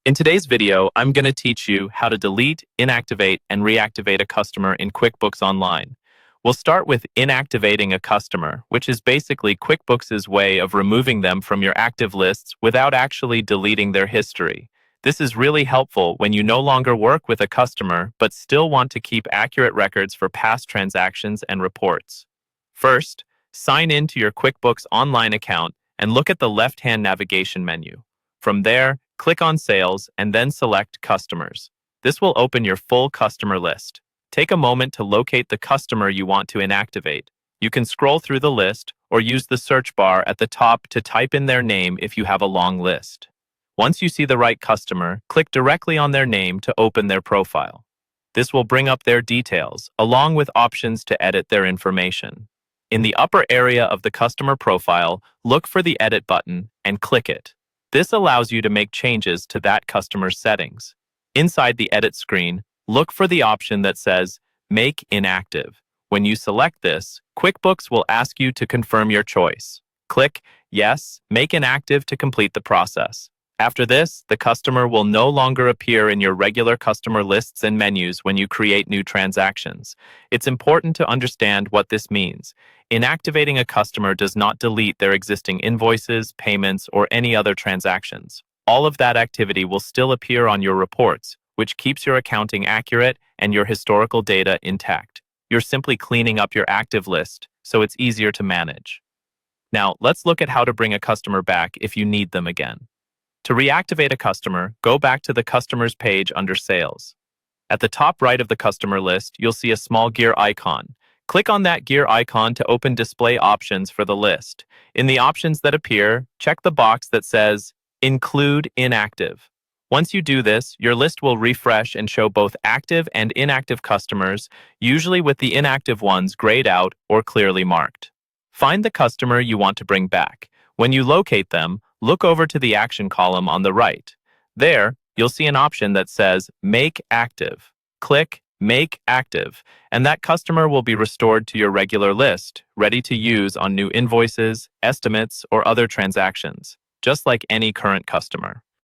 In today's video, I'm going to teach you how to delete, inactivate, and reactivate a customer in QuickBooks Online. We'll start with inactivating a customer, which is basically QuickBooks' way of removing them from your active lists without actually deleting their history. This is really helpful when you no longer work with a customer but still want to keep accurate records for past transactions and reports. First, sign in to your QuickBooks Online account and look at the left-hand navigation menu. From there, click on Sales and then select Customers. This will open your full customer list. Take a moment to locate the customer you want to inactivate. You can scroll through the list or use the search bar at the top to type in their name if you have a long list. Once you see the right customer, click directly on their name to open their profile. This will bring up their details, along with options to edit their information. In the upper area of the customer profile, look for the Edit button and click it. This allows you to make changes to that customer's settings. Inside the Edit screen, look for the option that says Make Inactive. When you select this, QuickBooks will ask you to confirm your choice. Click Yes, Make Inactive to complete the process. After this, the customer will no longer appear in your regular customer lists and menus when you create new transactions. It's important to understand what this means. Inactivating a customer does not delete their existing invoices, payments, or any other transactions. All of that activity will still appear on your reports, which keeps your accounting accurate and your historical data intact. You're simply cleaning up your active list, so it's easier to manage. Now, let's look at how to bring a customer back if you need them again. To reactivate a customer, go back to the Customers page under Sales. At the top right of the customer list, you'll see a small gear icon. Click on that gear icon to open display options for the list. In the options that appear, check the box that says Include Inactive. Once you do this, your list will refresh and show both active and inactive customers, usually with the inactive ones grayed out or clearly marked. Find the customer you want to bring back. When you locate them, look over to the action column on the right. There, you'll see an option that says Make Active. Click Make Active, and that customer will be restored to your regular list, ready to use on new invoices, estimates, or other transactions, just like any current customer.